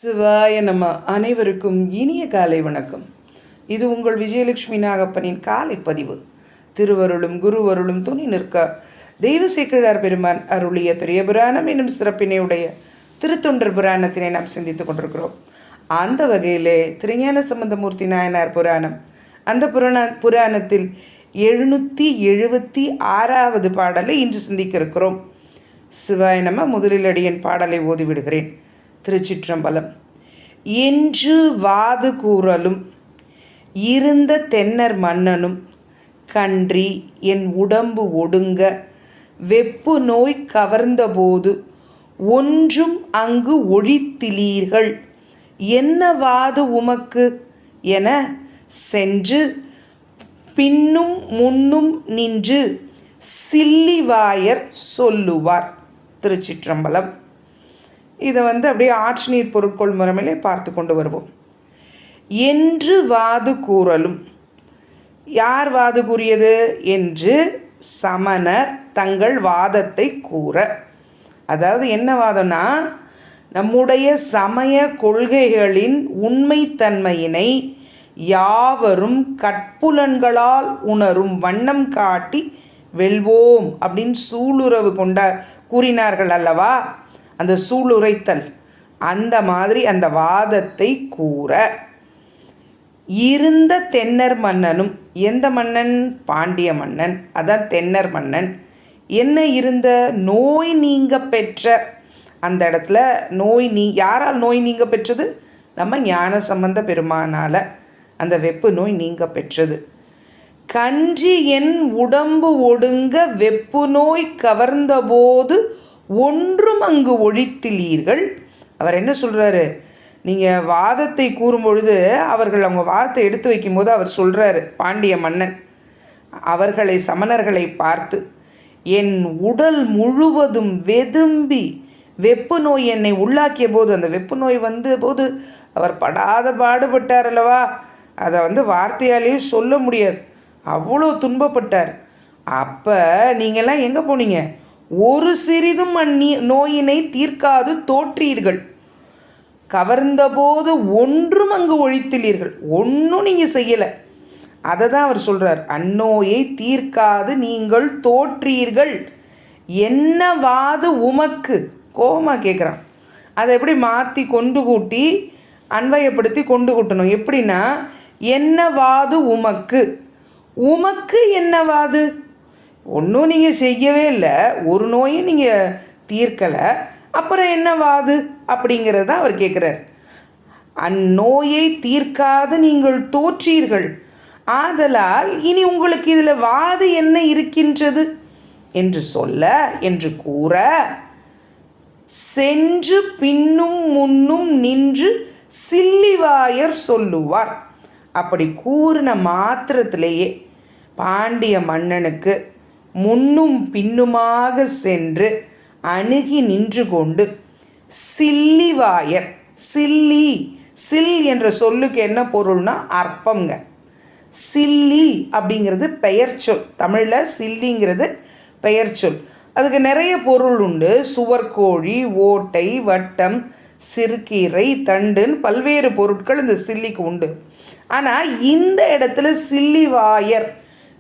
சிவாய நம்ம அனைவருக்கும் இனிய காலை வணக்கம். இது உங்கள் விஜயலட்சுமி நாகப்பனின் காலை பதிவு. திருவருளும் குருவருளும் துணை நிற்க தெய்வ சேக்கிழார் பெருமான் அருளிய பெரிய புராணம் என்னும் சிறப்பினையுடைய திருத்தொண்டர் புராணத்தினை நாம் சிந்தித்துக் கொண்டிருக்கிறோம். அந்த வகையிலே திருஞான சம்பந்தமூர்த்தி நாயனார் புராணம், அந்த புராணத்தில் 776வது பாடலை இன்று சிந்திக்க இருக்கிறோம். சிவாய நம்ம முதலில் அடியன் பாடலை ஓதிவிடுகிறேன். திருச்சிற்றம்பலம். என்று வாது கூறலும் இருந்த தென்னர் மன்னனும் கன்றி என் உடம்பு ஒடுங்க வெப்பு நோய் கவர்ந்தபோது ஒன்றும் அங்கு ஒழித்திலீர்கள் என்னவாது உமக்கு என சென்று பின்னும் முன்னும் நின்று சில்லிவாயர் சொல்லுவார். திருச்சிற்றம்பலம். இதை அப்படியே ஆற்று நீர் பொருட்கொள் முறைமையிலே பார்த்து கொண்டு வருவோம். என்று வாது கூறலும், யார் வாது கூறியது என்று சமணர் தங்கள் வாதத்தை கூற. அதாவது என்ன வாதம்னா, நம்முடைய சமய கொள்கைகளின் உண்மைத்தன்மையினை யாவரும் கற்புலன்களால் உணரும் வண்ணம் காட்டி வெல்வோம் அப்படின்னு சூளுறவு கூறினார்கள் அல்லவா. அந்த சூளுரைத்தல், அந்த மாதிரி அந்த வாதத்தை கூற இருந்த தென்னர் மன்னனும், எந்த மன்னன்? பாண்டிய மன்னன். அதான் தென்னர் மன்னன். என்ன இருந்த? நோய் நீங்க பெற்ற. அந்த இடத்துல யாரால் நோய் நீங்க பெற்றது? நம்ம ஞான சம்பந்த பெருமானால் அந்த வெப்பு நோய் நீங்க பெற்றது. கன்றி என் உடம்பு ஒடுங்க வெப்பு நோய் கவர்ந்தபோது ஒன்றும் அங்கு ஒழித்திலீர்கள். அவர் என்ன சொல்கிறாரு? நீங்கள் வாதத்தை கூறும்பொழுது அவங்க வாதத்தை எடுத்து வைக்கும்போது அவர் சொல்கிறாரு, பாண்டிய மன்னன் அவர்களை சமணர்களை பார்த்து, என் உடல் முழுவதும் வெதும்பி வெப்பு நோய் என்னை உள்ளாக்கிய போது, அந்த வெப்பு நோய் வந்த போது அவர் படாத பாடுபட்டார் அல்லவா. அதை வார்த்தையாலேயும் சொல்ல முடியாது, அவ்வளோ துன்பப்பட்டார். அப்போ நீங்கள்லாம் எங்கே போனீங்க? ஒரு சிறிதும் நோயினை தீர்க்காது தோற்றீர்கள். கவர்ந்தபோது ஒன்றும் அங்கு ஒழித்திலீர்கள். ஒன்றும் நீங்கள் செய்யலை. அதை தான் அவர் சொல்கிறார். அந்நோயை தீர்க்காது நீங்கள் தோற்றீர்கள் என்னவாது உமக்கு. கோபமாக கேட்குறான். அதை எப்படி மாற்றி கொண்டு கூட்டி அன்வயப்படுத்தி கொண்டு கூட்டணும். எப்படின்னா, என்னவாது உமக்கு. உமக்கு என்னவாது? ஒன்றும் நீங்கள் செய்யவே இல்லை, ஒரு நோயும் நீங்கள் தீர்க்கலை, அப்புறம் என்னவாது அப்படிங்கிறது தான் அவர் கேட்குறார். அந்நோயை தீர்க்காது நீங்கள் தோற்றீர்கள், ஆதலால் இனி உங்களுக்கு இதில் வாது என்ன இருக்கின்றது என்று சொல்ல என்று கூற, சென்று பின்னும் முன்னும் நின்று சில்லிவாயர் சொல்லுவார். அப்படி கூறின மாத்திரத்திலேயே பாண்டிய மன்னனுக்கு முன்னும் பின்னுமாக சென்று அணுகி நின்று கொண்டு சில்லிவாயர், சில் என்ற சொல்லுக்கு என்ன பொருள்னா அற்பங்க. சில்லி அப்படிங்கிறது பெயர் சொல். தமிழில் சில்லிங்கிறது பெயர் சொல். அதுக்கு நிறைய பொருள் உண்டு. சுவர்கோழி, ஓட்டை, வட்டம், சிறுகீரை, தண்டுன்னு பல்வேறு பொருட்கள் இந்த சில்லிக்கு உண்டு. ஆனால் இந்த இடத்துல சில்லிவாயர்,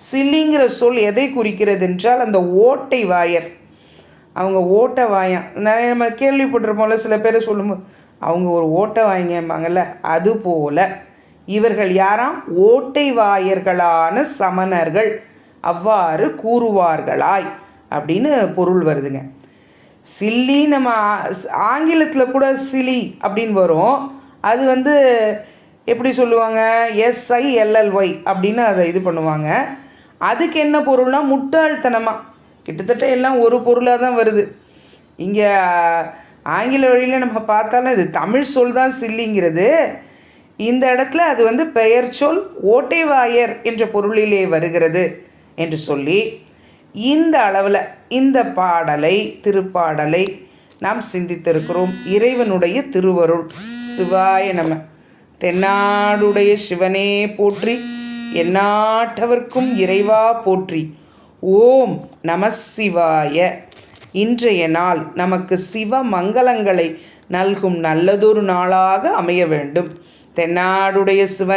சில்லிங்கிற சொல் எதை குறிக்கிறது என்றால் அந்த ஓட்டை வாயர். அவங்க ஓட்டை வாயம் நிறைய நம்ம கேள்விப்பட்டிருப்போம்ல. சில பேர் சொல்லும்போது அவங்க ஒரு ஓட்டை வாய்ங்கம்பாங்கள்ல, அதுபோல் இவர்கள் யாராம்? ஓட்டை வாயர்களான சமணர்கள் அவ்வாறு கூறுவார்களாய் அப்படின்னு பொருள் வருதுங்க. சில்லி நம்ம ஆங்கிலத்தில் கூட சிலி அப்படின்னு வரும். அது எப்படி சொல்லுவாங்க? SILLY அப்படின்னு அதை இது பண்ணுவாங்க. அதுக்கு என்ன பொருள்னா முட்டாள்தனமாக. கிட்டத்தட்ட எல்லாம் ஒரு பொருளாக தான் வருது. இங்கே ஆங்கில வழியில் நம்ம பார்த்தாலும் இது தமிழ் சொல் தான் சில்லிங்கிறது. இந்த இடத்துல அது பெயர் சொல் ஓட்டைவாயர் என்ற பொருளிலே வருகிறது என்று சொல்லி இந்த அளவில் இந்த திருப்பாடலை நாம் சிந்தித்திருக்கிறோம். இறைவனுடைய திருவருள். சிவாய நம. தென்னாடுடைய சிவனே போற்றி, எந்நாட்டவர்க்கும் இறைவா போற்றி. ஓம் நம சிவாய. இன்றைய நாள் நமக்கு சிவ மங்களங்களை நல்கும் நல்லதொரு நாளாக அமைய வேண்டும். தென்னாடுடைய சிவன்